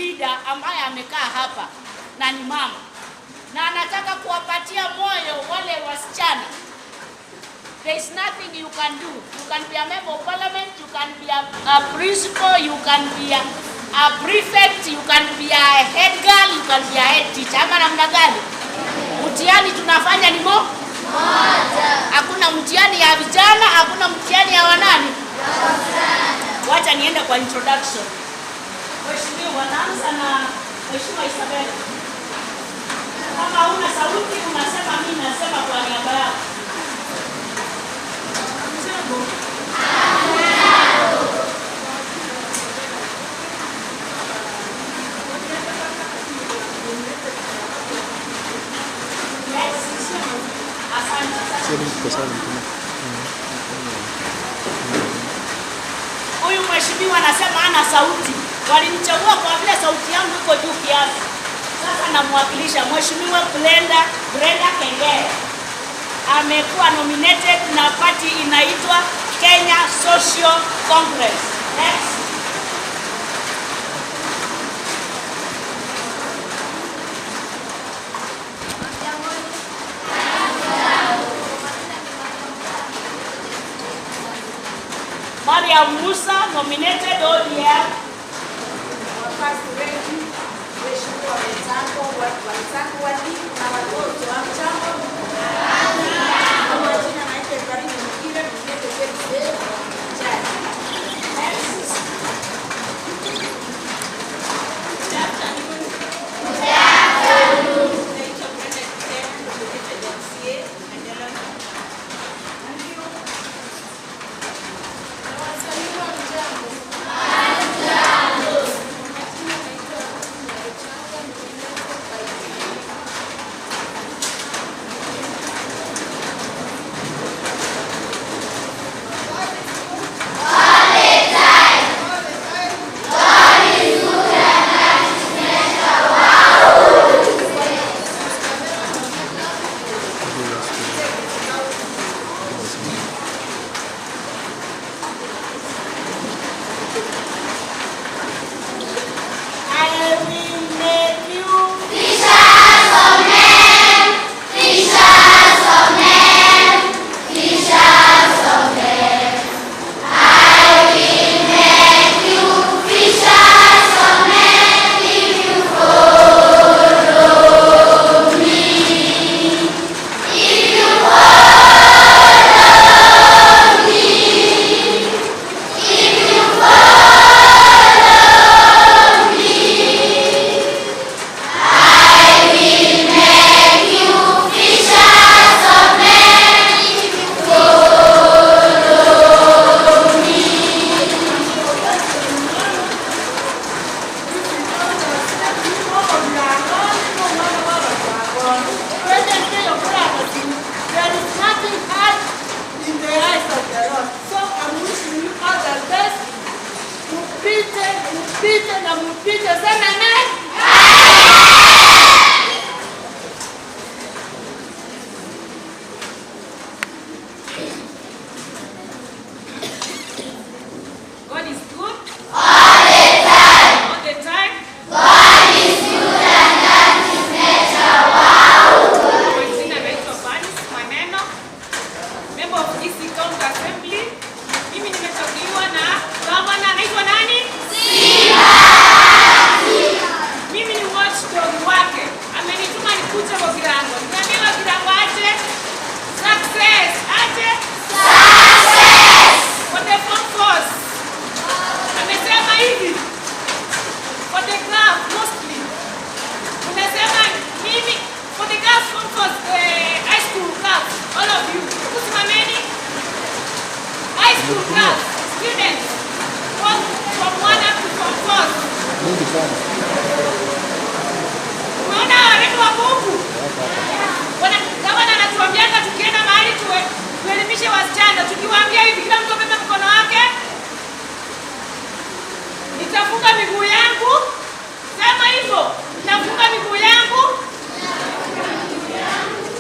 leader ambaye amekaa hapa na ni mama, na anataka kuwapatia moyo wale wasichana. There is nothing you can do. You can be a member of parliament, you can be a principal, you can be a prefect, you can be a head girl, you can be a head teacher. Ama namna gani? Mtihani tunafanya ni moja. Hakuna mtihani ya vijana, hakuna mtihani ya wanani. Wacha niende kwa introduction. Mheshimiwa, naanza na Mheshimiwa Isabel. Kama una sauti unasema, mimi nasema kwa niaba yako. Huyu mheshimiwa anasema ana sauti. Walinichagua kwa vile sauti yangu iko juu kiasi. Sasa namwakilisha Mheshimiwa Brenda Kengere. Amekuwa nominated na party inaitwa Kenya Social Congress. Next. Maria Musa nominated ODM. Wafasi wengi, waheshimiwa wenzangu, walimu na watoto wa mchango. Majina naitwa Karimu Mkire, Unaona watu wa Mungu. Kama anatuambia tukienda mahali tuelimishe wasichana, tukiwaambia hivi kila mtu abebe mkono wake. Nitafunga miguu yangu. Sema hivyo. Nitafunga miguu yangu.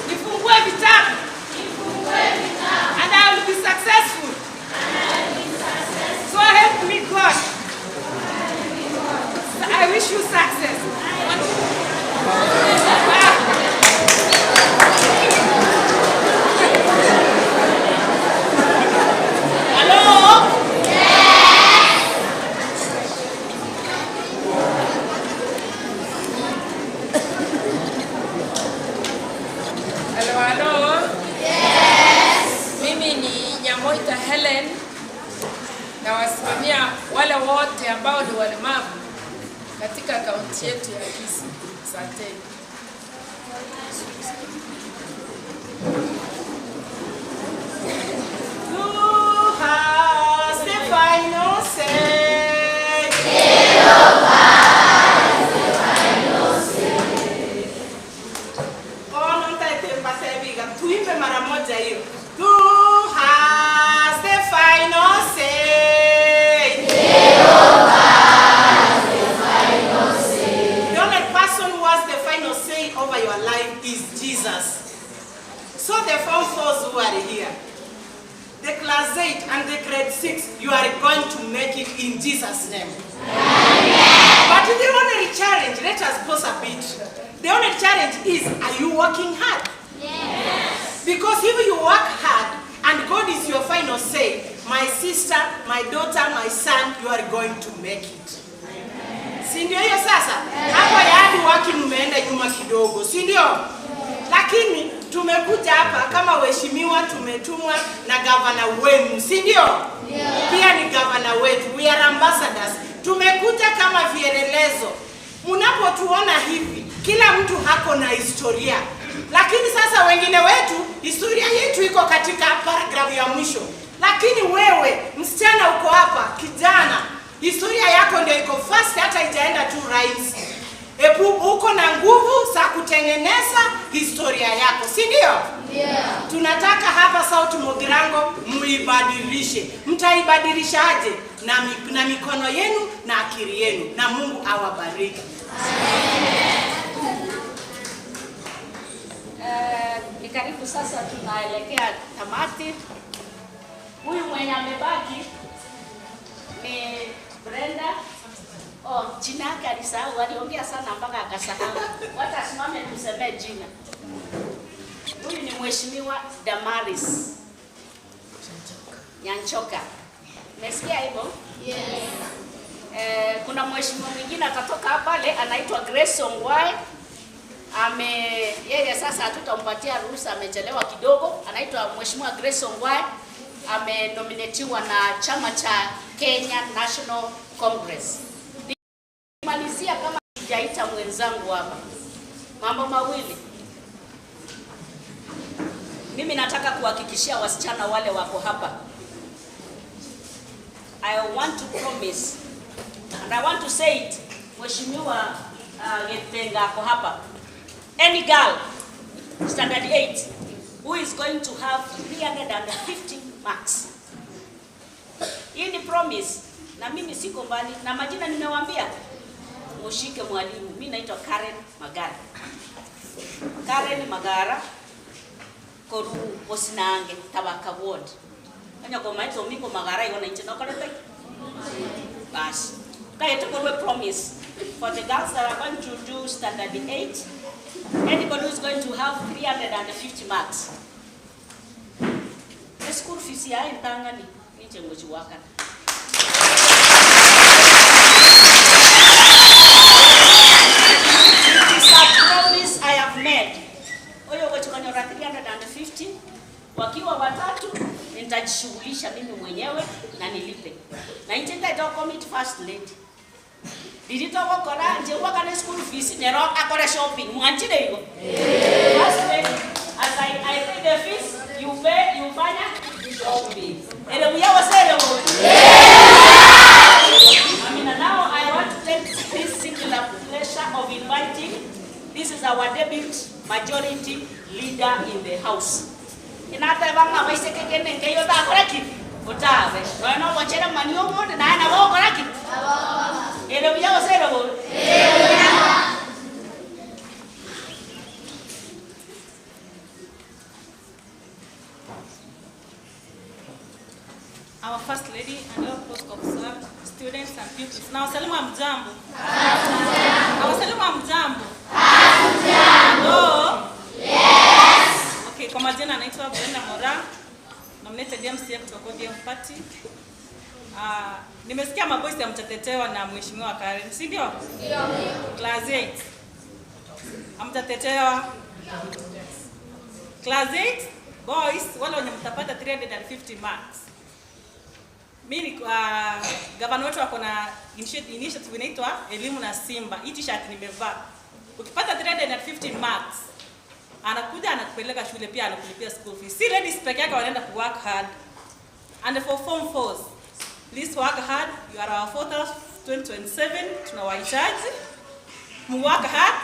Nifungue vitabu. And I will be successful. So help me God. I wish wish you success. Na wasimamia wale wote ambao ni walemavu katika kaunti yetu ya Kisii. Asanteni. Who has the final say? Tuimbe mara moja hiyo. Who has the final say? The only person who has the final say over your life is Jesus. So the Form 4s who are here, the class 8 and the grade 6, you are going to make it in Jesus' name. But the only challenge, let us pause a bit. The only challenge is, are you working hard? Yes. Because if you work hard and God is your final say, my sister, my daughter, my son, you are going to make it. Si ndio hiyo sasa? Hapo yaani waki mmeenda nyuma kidogo, si ndio? Lakini tumekuja hapa kama waheshimiwa, tumetumwa na gavana wenu, si ndio? Pia ni gavana wetu, we are ambassadors. Tumekuja kama vielelezo. Mnapotuona hivi, kila mtu hako na historia. Lakini sasa wengine wetu, historia yetu iko katika paragraph ya mwisho. Lakini wewe, msichana uko hapa, kijana, historia yako ndio iko fast, hata ijaenda tu rhymes. Epu uko na nguvu za kutengeneza historia yako, si ndio? Yeah. Tunataka hapa South Mugirango muibadilishe. Mtaibadilishaje? Na mikono yenu na akili yenu, na Mungu awabariki. Ni karibu sasa, tunaelekea tamati. Huyu mwenye amebaki ni Brenda. Jina yake alisahau, aliongea sana mpaka akasahau. Wacha simame tuseme jina. Huyu ni Mheshimiwa Damaris Nyanchoka. Umesikia hivyo? Yes. Kuna mheshimiwa mwingine atatoka hapa pale, anaitwa Grace Ongwae. Yeye sasa hatutampatia ruhusa, amechelewa kidogo. Anaitwa Mheshimiwa Grace Ongwae, amenominatiwa na chama cha Kenya National Congress. Nimalizia kama sijaita mwenzangu hapa. Mambo mawili. Mimi nataka kuhakikishia wasichana wale wako hapa. I want to promise and I want to say it, Mheshimiwa Getenga ako hapa. Any girl standard 8 who is going to have 350 marks. Hii ni promise na mimi siko mbali na majina nimewaambia. Mushike mwalimu. Mimi naitwa Karen Magara. Karen Magara koru Osinange Tabaka Ward. Kanya kwa maito miko Magara yona nje na kale pai. Bas. Kaya tuko promise for the girls that are going to do standard 8. Anybody who is going to have 350 marks. The school fees ya intangani nje ngochi waka. It's a promise I have made. Oyo ngochi kanyora 350 wakiwa watatu nitajishughulisha mimi mwenyewe na nilipe. Na nitenda ito commit first lady. Didito wakora nje wakana school fees nero akora shopping mwanchile hiyo. First lady, as I pay the fees, you pay, you fanya shopping. Ele muyawa sere wo. Now I want to take this singular pleasure of inviting. This is our debut majority leader in the house. Inata banga waiseke kene ngeyo ta koraki. Utawe. Wana wachera manio monde na na wo koraki. Ele muyawa sere wo. Our First Lady and all post officers, students and pupils. Now, Salima Mjambo. podium party. Nimesikia maboys ya mtatetewa na mheshimiwa Karen, si ndio? Ndio. Class 8. Amtatetewa. Class 8 boys wale wenye mtapata 350 marks. Mimi gavana wetu wako na initiative inaitwa elimu na Simba. Hii t-shirt nimevaa. Ukipata 350 marks, anakuja anakupeleka shule pia anakulipia school fees. Si ladies peke yake wanaenda ku work hard. And for form 4s, please work hard. You are our 2027 tunawahitaji. Mu work hard.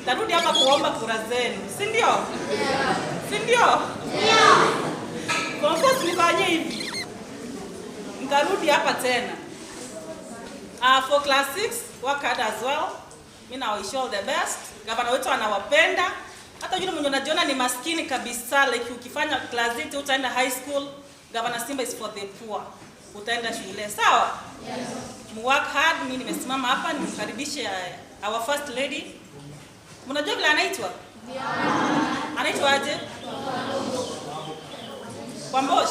Tarudi hapa kuomba kura zenu. Si ndio? Yeah. Si ndio? Yeah. Form 4 nifanye hivi. Nitarudi hapa tena. For class 6, work hard as well. Mimi na wish all the best. Gavana wetu anawapenda. Hata yule mwenye unajiona ni maskini kabisa, like ukifanya class 8 utaenda high school, Gavana Simba is for the poor. Utaenda shule, sawa? Yes. Work hard. Mimi nimesimama hapa nimkaribishe our first lady. Mnajua vile anaitwa? Yeah. Anaitwa aje? Kwambosh.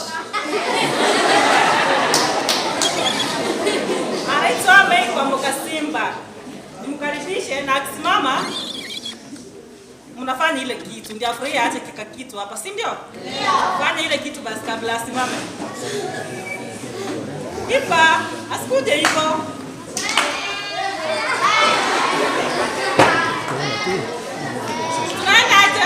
Anaitwa Mei Kwamboka Simba. Nimkaribishe na akisimama mnafanya ile kitu. Ndio afurahi aache kika kitu hapa, si ndio? Yeah. Fanya ile kitu basi kabla asimame. Ipa, asikuje hivyo. Tunaenda aje?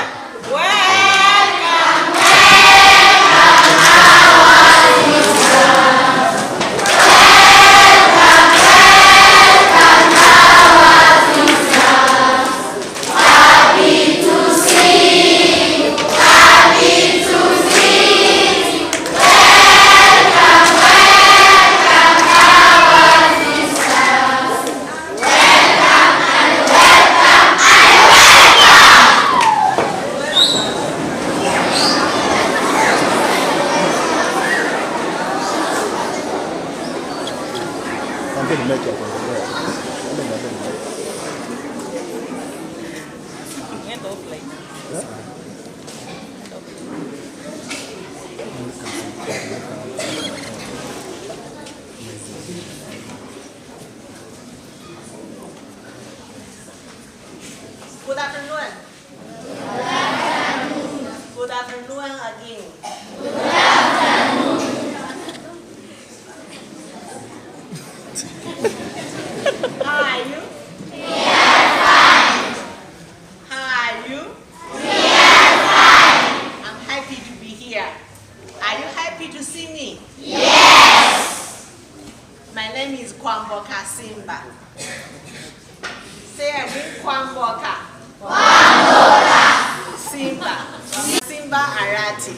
Good afternoon. Good afternoon again. Good afternoon. How are you? We are fine. How are you? We are fine. I'm happy to be here. Are you happy to see me? Yes. My name is Kwamboka Simba. Say again, Kwamboka. Kwamboka. Simba. Simba Arati.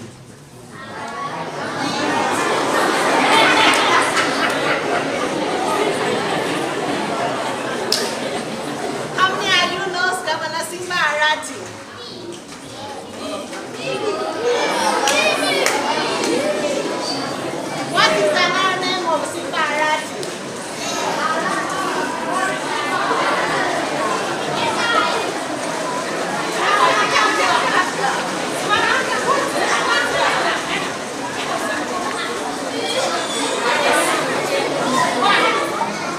How many of you knows Governor Simba Arati? What is the name of Simba Arati?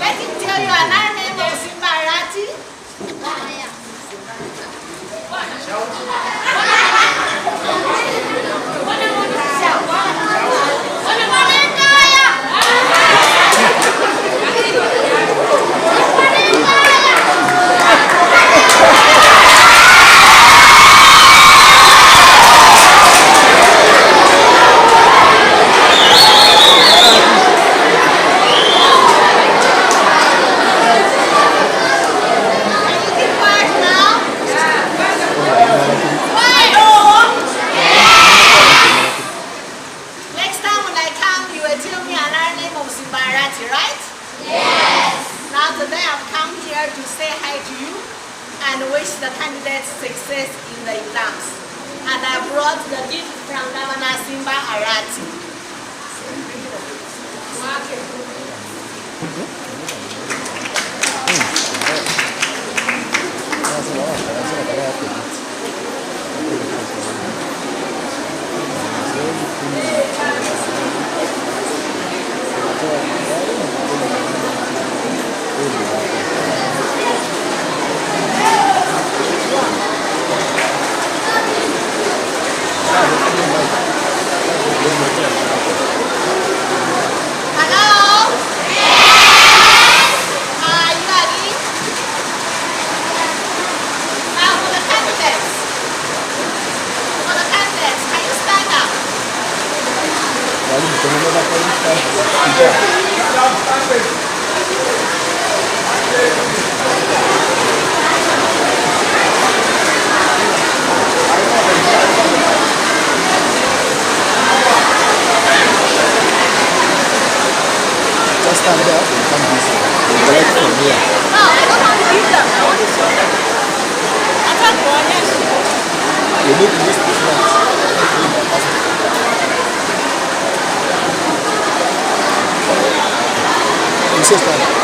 Let him tell you another name of Simba Arati. To say hi to you and wish the candidates success in the exams. And I brought the gift from Governor Simba Arati. Just stand there and come this way. Collect from here. No, I don't want to give them. I want to show them. Nataka kuonyesha. You need to use the front. You say stand.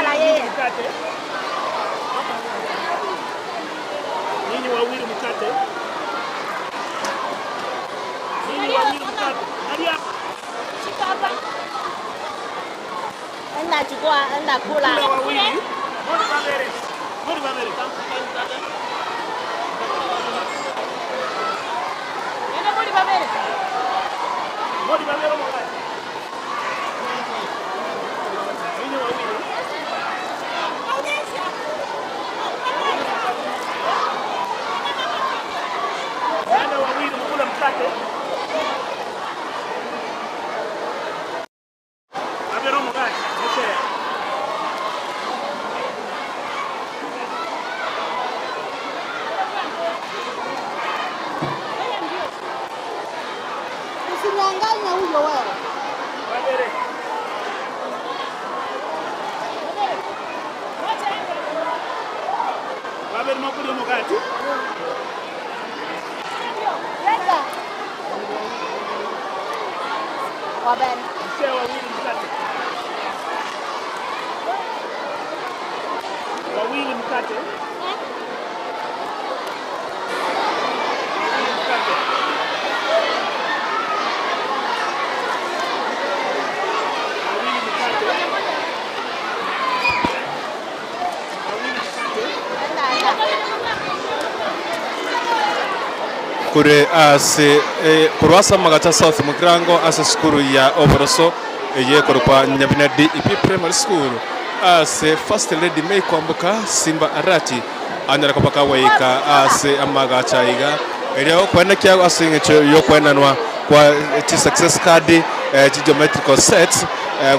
la yeye. Ninyi wawili mkate. Ninyi wawili mkate. Nadia. Shika hapa. Enda chukua, enda kula. Kula wawili. Mbona babere? Mbona babere? Enda mbona babere? Mbona babere mkate? Ninyi wawili. Enda wawili mkula mkate. Babere mkate. Okay. Usinyang'anye huyo wewe. Babere. Babere mkula mkate. Leta. Wabere. Mshia wawili mkate. Wawili mkate. Mkate. Wawili mkate. Wawili mkate. kuri ase kurwasa magata South Mugrango ase skuru ya Oboroso eye korwa Nyabina DEP Primary School ase first lady May kwambuka Simba Arati anyara kopaka waika ase amagacha iga elio kwenda kya ase ngecho yo kwenanwa kwa success card geometrical set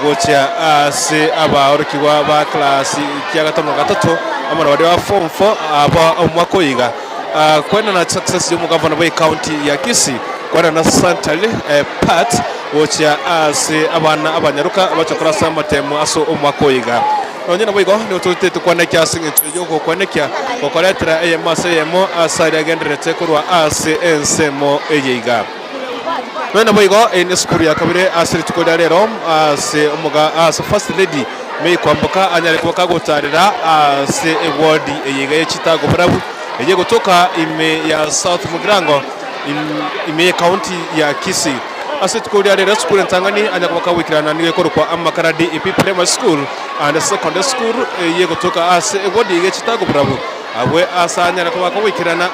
gocha ase abaorikiwa ba class kya gatano gatatu amana wadi wa form 4 aba omwako iga kwenda na success yo mugavana wa county ya Kisii kwenda na Sanitary part gocha ase abana abanyaruka abachokora sama temu aso omwako iga onyina bwigo ni utute tukwane kya singecho yo kokwane kya kokoretera eyemo asari agenderete kurwa ase ensemo eyiga nona bwigo ni skuru ya kabire asiri tukoda rero ase omuga ase first lady May kwambuka anyare kuka gutarira ase award eyiga yechitago brabu eje kutoka ime ya South Mugrango ime county ya Kisii ase tukoda rero skuru ntangani anyakuka wikirana niwe korwa amakara DEP Primary School and secondary school ye kutoka ase award eyiga yechitago brabu abwe asanya na kwa wikirana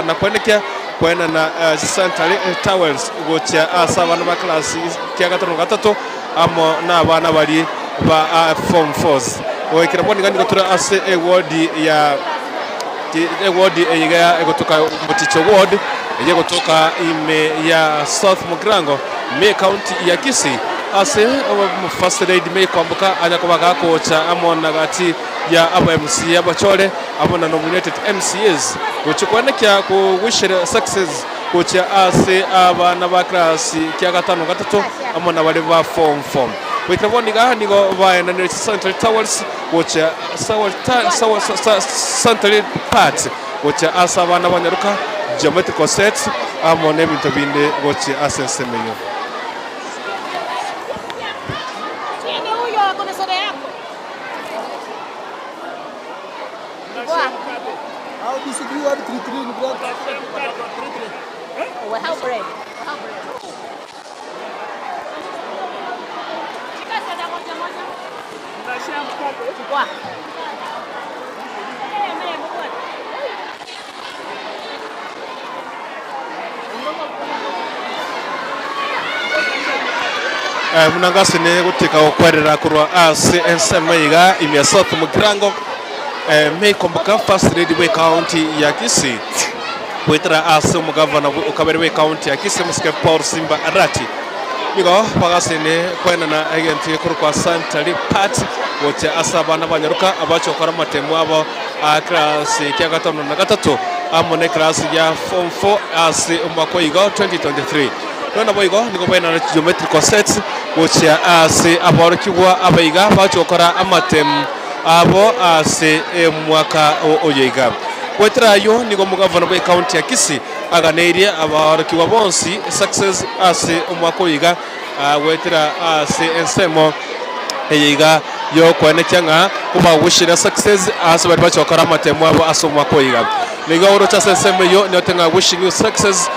na kwendekea kwena na Sanitary towels gocha asa bana ba class kya gatatu amo na bana bali ba form 4s wikira boni ngani gotura ase award ya award eyiga kutoka Muticho ward ye kutoka ime ya South Mugrango May county ya Kisii ase first lady May kwambuka anyakobaga kocha amona gati ya aba MC abachole abona nominated MCAs uchikwane kya ku wish success kucha ase abana ba class kya gatano gatatu amona bali ba form 4 wikaboniga nigo baena ne Sanitary towels kucha Sanitary part kucha asa abana banyaruka geometrical sets amona ebintu binde kucha ase semenyo How disagree on 3-3 in bread? We have bread. Chukua. munangasi ne gutika okwerera kurwa ase ensemayiga ime South Mugrango May kwambuka first lady we county ya Kisii wetera ase mugavana ukabere we county ya Kisii muske Paul Simba Arati nigo pagasene kwena na agent kurwa Sanitary part wote asabana banyaruka abachokora matemu abo class kya gatano na gatatu amone class ya form 4 ase umwako igo 2023 nona boigo nigo bena na geometrical sets wote ase aborikiwa abaiga bachokora amatemu abo ase mwaka oyiga wetera yo nigo mugavana wa county ya Kisii aganeiria abarikiwa bonsi success ase omwaka oyiga wetera ase ensemo eyiga yo kwenekya nga kuba wishing success ase bari bachokora amatemu abo asomwa koyiga niga urocha seseme yo nyotenga wishing you success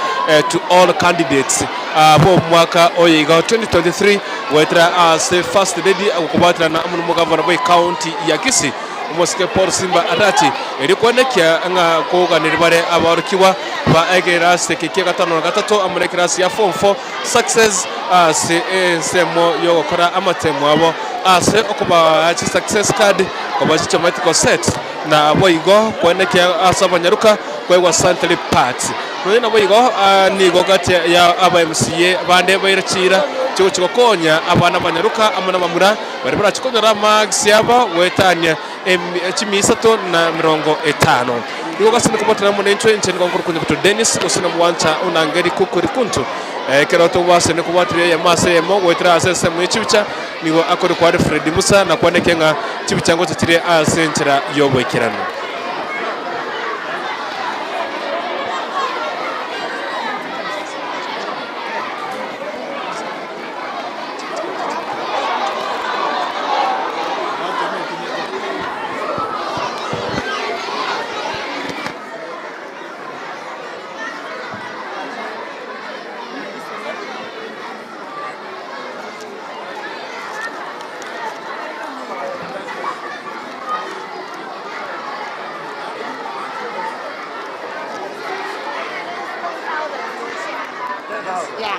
to all candidates abo mwaka oyiga 2023 wetra as first lady akubatira na amu governor boy county ya Kisii Mosque Paul Simba Arati eri kwenekya nga koganira bare abarukiwa ba egerasi keke gatano na gatatu amurekerasi ya form 4 success ase semo yo gukora amatemu abo ase okuba success card kuba geometrical set na aboigo kwenekya ase abanyaruka kwegwa Sanitary parts no boigo nigo gati ya aba MCA bande bayirikira cyo konya abana banyaruka amana mamura bari barachikonyera max yaba wetanya chimisato na 50 nigo gasini kubotera mu nentwe nche ngo kurukunye buto Dennis usina muwancha unangeri kukuri kuntu keroto wase ne kubatire ya mase mo wetera asese mu chibicha nigo akori kwa Fred Musa na kwanekenga chibicha ngo titire asenchera yobwekerano. Yeah.